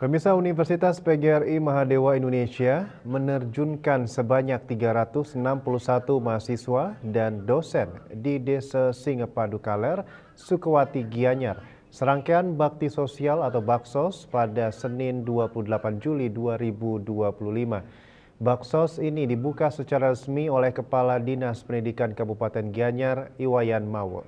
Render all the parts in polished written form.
Pemirsa, Universitas PGRI Mahadewa Indonesia menerjunkan sebanyak 361 mahasiswa dan dosen di Desa Singapadu Kaler, Sukawati Gianyar. Serangkaian bakti sosial atau Baksos pada Senin 28 Juli 2025. Baksos ini dibuka secara resmi oleh Kepala Dinas Pendidikan Kabupaten Gianyar, Iwayan Mawur.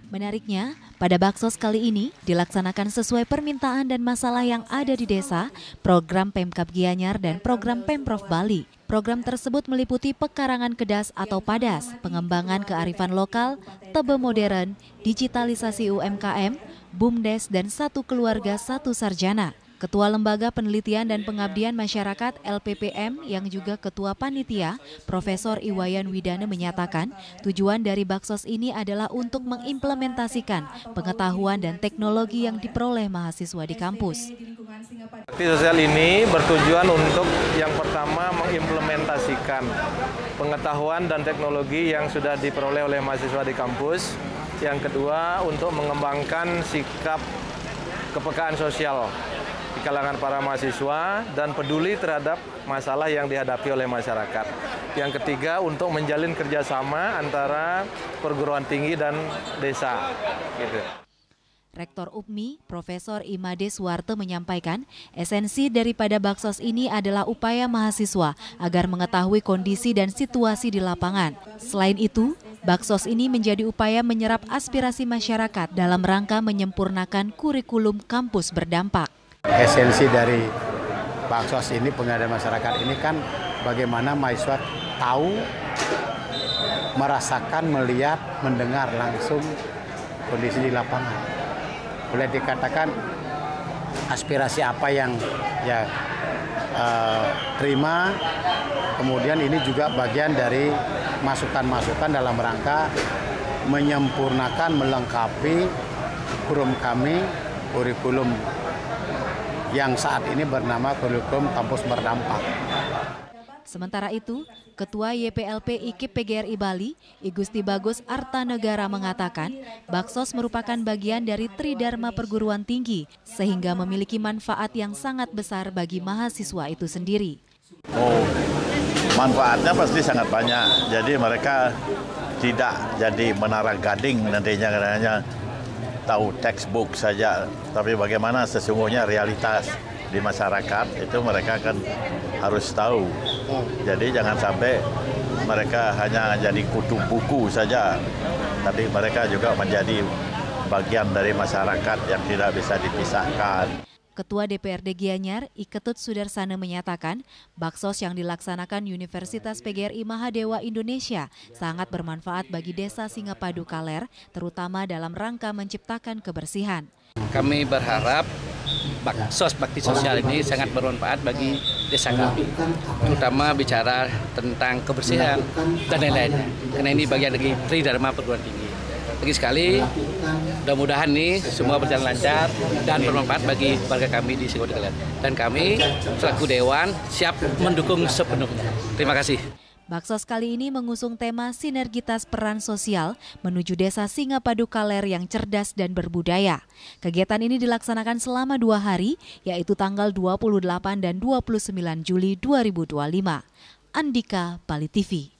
Menariknya, pada Baksos kali ini dilaksanakan sesuai permintaan dan masalah yang ada di desa, program Pemkab Gianyar dan program Pemprov Bali. Program tersebut meliputi pekarangan kedas atau padas, pengembangan kearifan lokal, tebe modern, digitalisasi UMKM, BUMDes, dan satu keluarga satu sarjana. Ketua Lembaga Penelitian dan Pengabdian Masyarakat LPPM yang juga Ketua Panitia, Profesor Iwayan Widana menyatakan tujuan dari Baksos ini adalah untuk mengimplementasikan pengetahuan dan teknologi yang diperoleh mahasiswa di kampus. Bakti sosial ini bertujuan untuk yang pertama mengimplementasikan pengetahuan dan teknologi yang sudah diperoleh oleh mahasiswa di kampus. Yang kedua untuk mengembangkan sikap kepekaan sosial di kalangan para mahasiswa dan peduli terhadap masalah yang dihadapi oleh masyarakat. Yang ketiga untuk menjalin kerjasama antara perguruan tinggi dan desa. Gitu. Rektor UPMI, Profesor Imade Suwarte menyampaikan, esensi daripada Baksos ini adalah upaya mahasiswa agar mengetahui kondisi dan situasi di lapangan. Selain itu, Baksos ini menjadi upaya menyerap aspirasi masyarakat dalam rangka menyempurnakan kurikulum kampus berdampak. Esensi dari Baksos ini, pengadaan masyarakat ini kan bagaimana mahasiswa tahu, merasakan, melihat, mendengar langsung kondisi di lapangan. Boleh dikatakan aspirasi apa yang terima, kemudian ini juga bagian dari masukan-masukan dalam rangka menyempurnakan, melengkapi kurikulum yang saat ini bernama kurikulum kampus berdampak. Sementara itu, Ketua YPLP IKIP PGRI Bali, I Gusti Bagus Artanegara mengatakan, Baksos merupakan bagian dari Tridharma Perguruan Tinggi, sehingga memiliki manfaat yang sangat besar bagi mahasiswa itu sendiri. Manfaatnya pasti sangat banyak. Jadi mereka tidak jadi menara gading nantinya katanya tahu textbook saja, tapi bagaimana sesungguhnya realitas di masyarakat itu mereka kan harus tahu. Jadi jangan sampai mereka hanya jadi kutu buku saja, tapi mereka juga menjadi bagian dari masyarakat yang tidak bisa dipisahkan. Ketua DPRD Gianyar, I Ketut Sudarsana menyatakan, Baksos yang dilaksanakan Universitas PGRI Mahadewa Indonesia sangat bermanfaat bagi Desa Singapadu Kaler, terutama dalam rangka menciptakan kebersihan. Kami berharap Baksos bakti sosial ini sangat bermanfaat bagi desa kami, terutama bicara tentang kebersihan dan lain-lainnya. Karena ini bagian dari Tridharma Perguruan Tinggi. Bagi sekali, mudah-mudahan nih semua berjalan lancar dan bermanfaat bagi warga kami di Singapadu Kaler. Dan kami selaku Dewan siap mendukung sepenuhnya. Terima kasih. Baksos kali ini mengusung tema sinergitas peran sosial menuju Desa Singapadu Kaler yang cerdas dan berbudaya. Kegiatan ini dilaksanakan selama 2 hari, yaitu tanggal 28 dan 29 Juli 2025. Andika, Bali TV.